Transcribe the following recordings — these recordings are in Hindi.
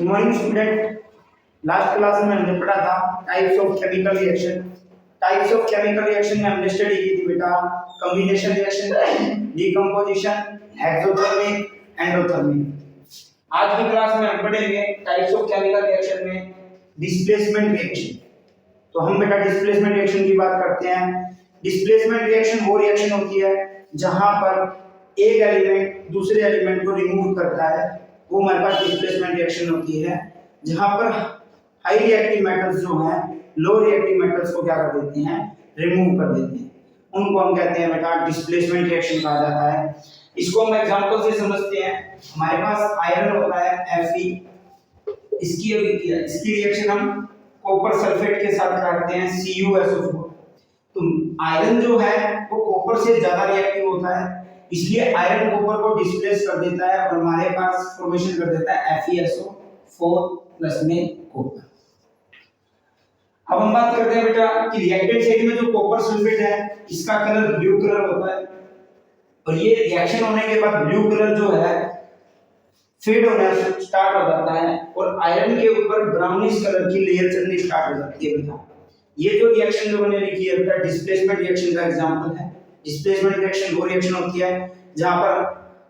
Good morning student. Last class में हमने पढ़ा था types of chemical reaction. Types of chemical reaction में हमने स्टडी की थी बेटा combination reaction, decomposition, exothermic, endothermic. आज की क्लास में हम पढ़ेंगे टाइप्स ऑफ केमिकल रिएक्शन में डिस्प्लेसमेंट रिएक्शन। तो हम बेटा डिस्प्लेसमेंट रिएक्शन की बात करते हैं। डिस्प्लेसमेंट रिएक्शन वो रिएक्शन होती है जहां पर एक एलिमेंट दूसरे एलिमेंट को रिमूव करता है, वो हमारे पास डिस्प्लेसमेंट रिएक्शन होती है। जहां पर हाई रिएक्टिव मेटल्स जो हैं लो रिएक्टिव मेटल्स को क्या कर देते हैं, रिमूव कर देते हैं, उनको हम कहते हैं बेटा डिस्प्लेसमेंट रिएक्शन कहा जाता है। इसको हम एग्जांपल से समझते हैं। हमारे पास आयरन होता है Fe, इसकी रिएक्शन हम कॉपर सल्फेट के साथ करते हैं CuSO4। तो आयरन जो है वो कॉपर से ज्यादा रिएक्टिव होता है, इसलिए आयरन कॉपर को डिस्प्लेस कर देता है और हमारे पास फॉर्मेशन कर देता है FeSO4 प्लस में कॉपर। अब हम बात करते हैं बेटा कि रिएक्टेंट साइड में जो कॉपर सल्फेट है इसका कलर ब्लू कलर होता है और ये रिएक्शन होने के बाद ब्लू कलर जो है फेड होना स्टार्ट हो जाता है और आयरन के ऊपर ब्राउनिश कलर की लेयर चलनी स्टार्ट हो जाती है बेटा। ये जो रिएक्शन जो मैंने लिखी है बेटा डिस्प्लेसमेंट रिएक्शन का एग्जांपल है। डिस्प्लेसमेंट रिएक्शन वो रिएक्शन होती है जहां पर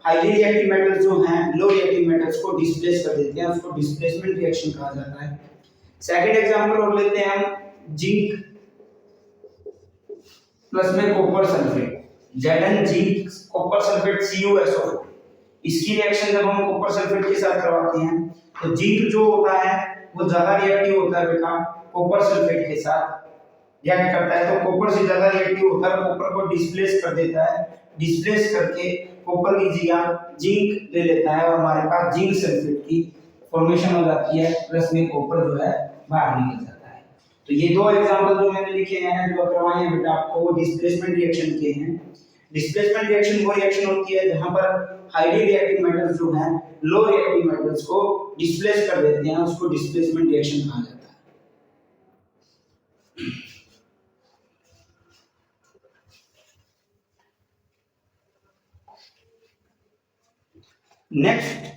हाईली रिएक्टिव मेटल्स जो हैं लो रिएक्टिव मेटल्स को डिस्प्लेस कर देते हैं, उसको डिस्प्लेसमेंट रिएक्शन कहा जाता है। सेकंड एग्जांपल और लेते हैं हम जिंक प्लस में copper sulphate, Zn zinc copper sulphate CuSO4। इसकी रिएक्शन जब हम कॉपर सल्फेट के साथ करवाते हैं तो जिंक जो होता है वो ज्यादा रिएक्टिव होता है बेटा कॉपर सल्फेट के साथ रिएक्ट करता है, तो कॉपर से ज्यादा रिएक्टिव होता है, कॉपर को डिस्प्लेस कर देता है, डिस्प्लेस करके कॉपर की जगह जिंक ले लेता है और हमारे पास जिंक सल्फेट की फॉर्मेशन हो जाती है, प्लस में कॉपर जो है बाहर निकल जाता है। तो ये दो एग्जांपल जो मैंने लिखे हैं जो करवाए हैं बेटा आपको वो डिस्प्लेसमेंट रिएक्शन के हैं। डिस्प्लेसमेंट रिएक्शन वो रिएक्शन होती है जहां पर हाईली रिएक्टिव मेटल्स जो हैं लो रिएक्टिव मेटल्स को डिस्प्लेस कर देते हैं, उसको डिस्प्लेसमेंट रिएक्शन कहा जाता है। नेक्स्ट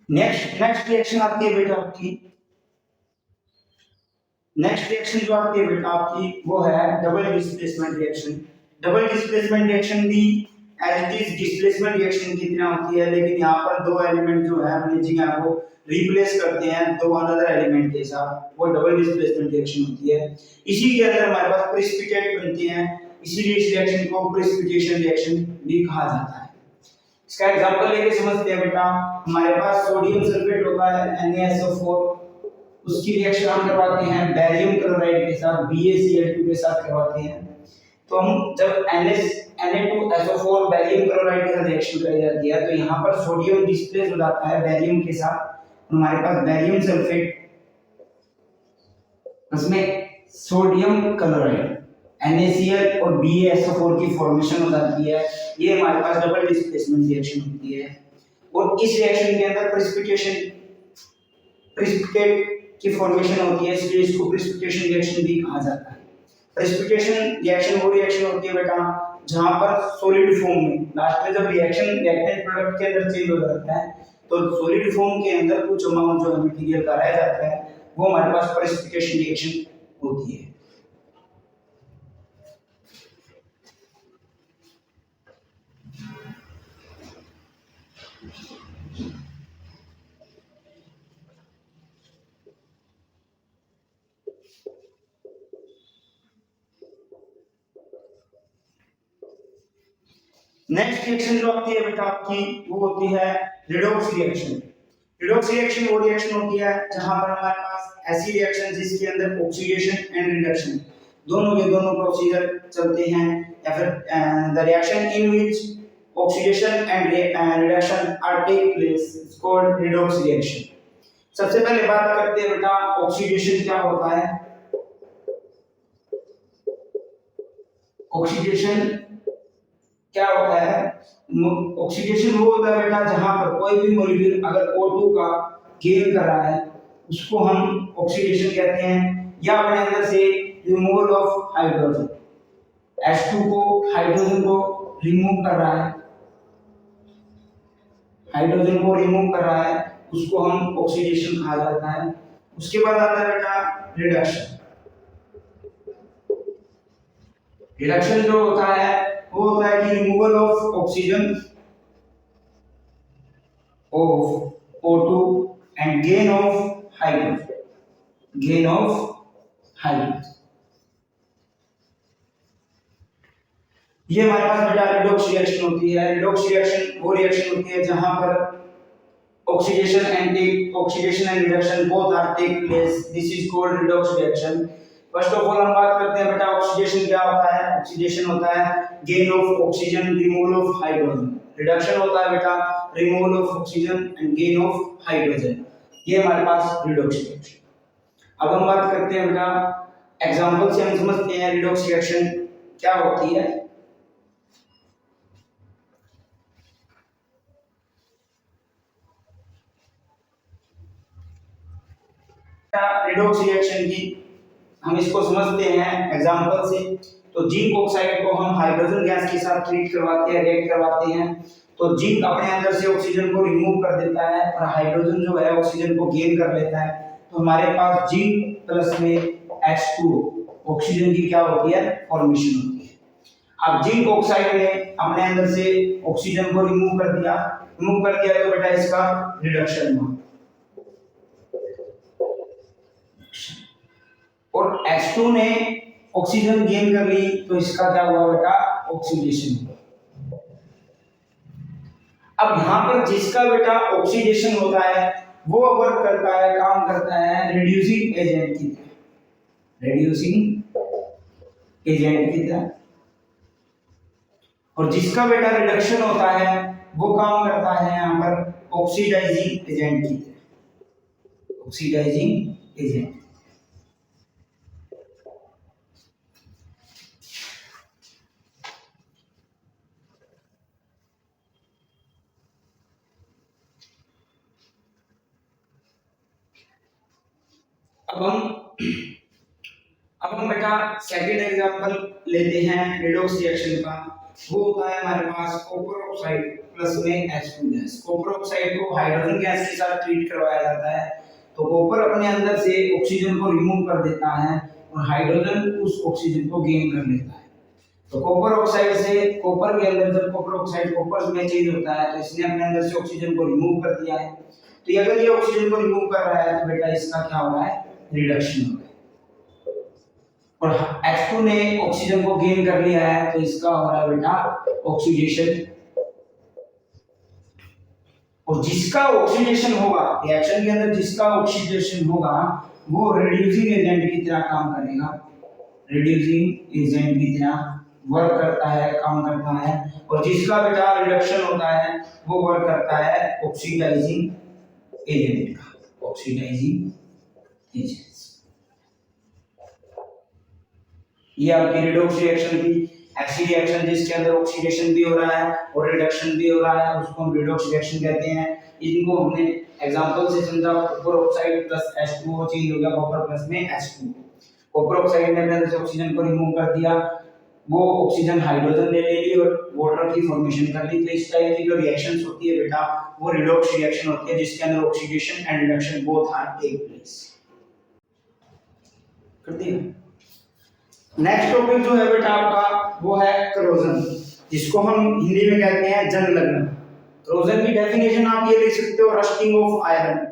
नेक्स्ट रिएक्शन आती है बेटा आपकी, नेक्स्ट रिएक्शन जो आती है बेटा आपकी वो है double displacement reaction. Double displacement reaction भी as it is displacement reaction की तरह होती है, लेकिन यहाँ पर दो एलिमेंट जो है अपनी जगह को रिप्लेस करते हैं दो अनदर एलिमेंट के साथ, वो डबल डिस्प्लेसमेंट रिएक्शन होती है। इसी के अंदर हमारे पास प्रेसिपिटेट बनते हैं, इसीलिए इस रिएक्शन को प्रेसिपिटेशन रिएक्शन भी कहा जाता है। इसका एग्जांपल लेके समझते हैं बेटा। हमारे पास सोडियम सल्फेट होता है NaSO4, उसकी रिएक्शन हम करवाते हैं बेरियम क्लोराइड के साथ BaCl2 के साथ करवाते हैं। तो हम जब Na2SO4 बेरियम क्लोराइड के साथ रिएक्शन कराई जाती है तो यहाँ पर सोडियम डिस्प्लेस हो जाता है बेरियम के साथ, हमारे पास बेरियम सल्फेट उसमें सोडियम क्लोराइड NaCl और BaSO4 की फॉर्मेशन हो जाती है। ये हमारे पास डबल डिस्प्लेसमेंट रिएक्शन होती है और इस रिएक्शन के अंदर प्रेसिपिटेट की फॉर्मेशन होती है, इसलिए इसको प्रेसिपिटेशन रिएक्शन भी कहा जाता है। प्रेसिपिटेशन रिएक्शन वो रिएक्शन होती है बेटा जहां पर सॉलिड फॉर्म में लास्ट में जब रिएक्शन रिएक्टेंट प्रोडक्ट के अंदर चेंज हो जाता है तो सॉलिड फॉर्म के अंदर कुछ अमाउंट जो मटेरियल का रह जाता है वो हमारे पास प्रेसिपिटेशन रिएक्शन होती है। नेक्स्ट रिएक्शन जो आती है बेटा आपकी वो होती है रिडॉक्स रिएक्शन। रिडॉक्स रिएक्शन वो रिएक्शन होती है जहां पर हमारे पास ऐसी रिएक्शन जिसके अंदर ऑक्सीडेशन एंड रिडक्शन दोनों के दोनों प्रोसीजर चलते हैं, या फिर the reaction in which oxidation and reduction are take place is called redox reaction. सबसे पहले बात करते हैं बेटा ऑक्सीडेशन क्या होता है। ऑक्सीडेशन क्या होता है? ऑक्सीडेशन वो होता है बेटा जहां पर कोई भी मॉलिक्यूल अगर O2 का गेन कर रहा है उसको हम ऑक्सीडेशन कहते हैं, या अपने अंदर से रिमूवल ऑफ हाइड्रोजन, H2 को हाइड्रोजन को रिमूव कर रहा है, हाइड्रोजन को रिमूव कर रहा है, उसको हम ऑक्सीडेशन कहा जाता है। उसके बाद आता है बेटा रिडक्शन। रिडक्शन जो होता है वो होता है कि removal of oxygen of O2 and gain of hydrogen, gain of hydrogen। ये हमारे पास बेटा रिडॉक्स रिएक्शन होती है। रिडॉक्स रिएक्शन वो रिएक्शन होती है जहां पर oxidation and reduction both are take place, this is called redox reaction. First of all हम बात करते हैं बेटा ऑक्सीडेशन क्या होता है। ऑक्सीडेशन होता है gain of oxygen, removal of hydrogen. Reduction होता है बेटा removal of oxygen and gain of hydrogen. ये हमारे पास रिडॉक्स रिएक्शन। अब हम बात करते हैं बेटा एग्जांपल से हम समझते हैं रिडॉक्स रिएक्शन क्या होती है। रिडॉक्स रिएक्शन की हम इसको समझते हैं एग्जांपल से। तो जिंक ऑक्साइड को हम हाइड्रोजन गैस के साथ ट्रीट करवाते हैं, रिएक्ट करवाते हैं, तो जिंक अपने अंदर से ऑक्सीजन को रिमूव कर देता है और हाइड्रोजन जो है ऑक्सीजन को गेन कर लेता है। तो हमारे पास जिंक प्लस में H2 ऑक्सीजन की क्या होती है, फॉर्मेशन होती है। अब जिंक ऑक्साइड ने अपने अंदर से ऑक्सीजन को रिमूव कर दिया तो बेटा इसका रिडक्शन हुआ, और H2 ने ऑक्सीजन गेन कर ली तो इसका क्या हुआ बेटा, ऑक्सीडेशन। अब यहाँ पर जिसका बेटा ऑक्सीडेशन होता है वो वर्क करता है, काम करता है रिड्यूसिंग एजेंट की तरह, रिड्यूसिंग एजेंट की तरह, और जिसका बेटा रिडक्शन होता है वो काम करता है यहाँ पर ऑक्सीडाइजिंग एजेंट की तरह, ऑक्सीडाइजिंग एजेंट। अब हम बेटा सेकंड एग्जांपल लेते हैं रिडॉक्स रिएक्शन का। वो होता है हमारे पास कॉपर ऑक्साइड प्लस में H2 गैस। कॉपर ऑक्साइड को हाइड्रोजन गैस के साथ ट्रीट करवाया जाता है, तो कॉपर अपने अंदर से ऑक्सीजन को रिमूव कर देता है और हाइड्रोजन उस ऑक्सीजन को गेन कर लेता है। तो कॉपर ऑक्साइड से कॉपर के अंदर जब कॉपर ऑक्साइड कॉपर में चेंज होता है तो इसने अपने अंदर से ऑक्सीजन को रिमूव कर दिया है। तो अगर ये ऑक्सीजन को रिमूव कर रहा है तो बेटा इसका क्या हो रहा है, रिडक्शन हो रहा है, और H2 ने ऑक्सीजन को गेन कर लिया है तो इसका हो रहा है बेटा ऑक्सीडेशन। और जिसका ऑक्सीडेशन होगा रिएक्शन के अंदर, जिसका ऑक्सीडेशन होगा वो रिड्यूसिंग एजेंट की तरह काम करेगा, रिड्यूसिंग एजेंट की तरह वर्क करता है, काम करता है, और जिसका बेटा रिडक्शन होता है वो वर्क करता है ऑक्सीडाइजिंग एजेंट का, ऑक्सीडाइजिंग एजेंट। ये आपकी रिडॉक्स रिएक्शन की ऐसी रिएक्शन जिसके अंदर ऑक्सीडेशन भी हो रहा है और रिडक्शन भी हो रहा है, उसको हम रिडॉक्स रिएक्शन कहते हैं। इनको हमने एग्जांपल से समझा, copper oxide plus H2O change हो गया कॉपर प्लस में H2। कॉपर ऑक्साइड ने अपने अंदर से ऑक्सीजन को रिमूव कर दिया, वो ऑक्सीजन हाइड्रोजन ने ले ली और वाटर की फॉर्मेशन कर ली। तो इस टाइप की जो रिएक्शंस होती है बेटा वो रिडॉक्स रिएक्शन होती है, जिसके अंदर oxidation and reduction both are take place. कर दिया। नेक्स्ट टॉपिक जो है बेटा आपका वो है करोजन, जिसको हम हिंदी में कहते हैं जंग लगना। करोजन की डेफिनेशन आप ये लिख सकते हो, rusting of iron.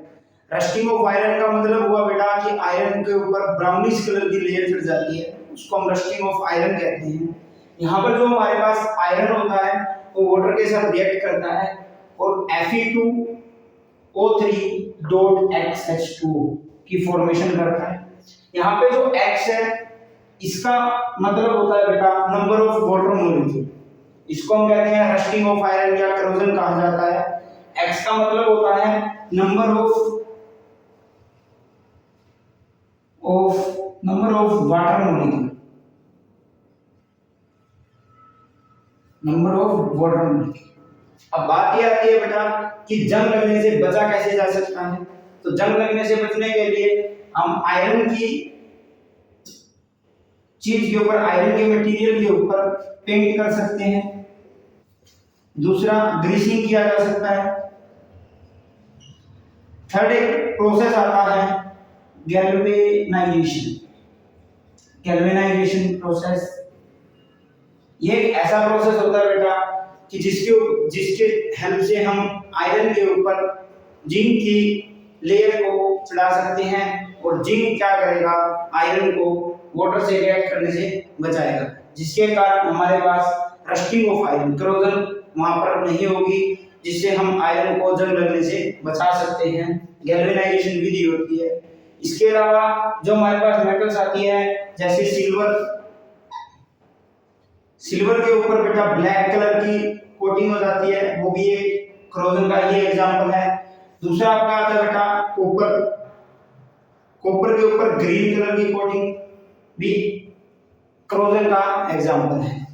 Rusting of iron का मतलब हुआ बेटा कि आयरन के ऊपर ब्राउनिश कलर की लेयर फिर जाती है, उसको हम रस्टिंग ऑफ आयरन कहते हैं। यहाँ पर जो हमारे पास आयरन होता है वो वाटर के साथ रिएक्ट करता है और Fe2O3.XH2 की फॉर्मेशन करता है। यहाँ पे जो X है इसका मतलब होता है बेटा नंबर ऑफ वाटर मॉलिक्यूल, इसको हम कहते हैं रस्टिंग ऑफ आयरन या करोजन कहा जाता है। X का मतलब होता है number of water molecule, number of water molecule. अब बात ये आती है बेटा कि जंग लगने से बचा कैसे जा सकता है। तो जंग लगने से बचने के लिए हम आयरन की चीज के ऊपर, आयरन के मटेरियल के ऊपर पेंट कर सकते हैं। दूसरा, ग्रीसिंग किया जा सकता है। थर्ड एक प्रोसेस आता है गैल्वेनाइजेशन। गैल्वेनाइजेशन प्रोसेस, ये एक ऐसा प्रोसेस होता है बेटा कि जिसके हेल्प से हम आयरन के ऊपर जिंक की लेयर को चढ़ा सकते हैं, और जिंक क्या करेगा, आयरन को वाटर से रिएक्ट करने से बचाएगा, जिसके कारण हमारे पास रस्टिंग ऑफ आयरन, करोजन वहां पर नहीं होगी, जिससे हम आयरन को जंग लगने से बचा सकते हैं। गैल्वेनाइजेशन विधि होती है। इसके अलावा जो हमारे पास मेटल्स आती है, जैसे सिल्वर के ऊपर बेटा ब्लैक कलर की कोटिंग हो जाती है, वो भी एक करोजन का ही एग्जांपल है। दूसरा आपका आता है बेटा कॉपर के ऊपर ग्रीन कलर की कोटिंग भी करोजन का एग्जांपल है।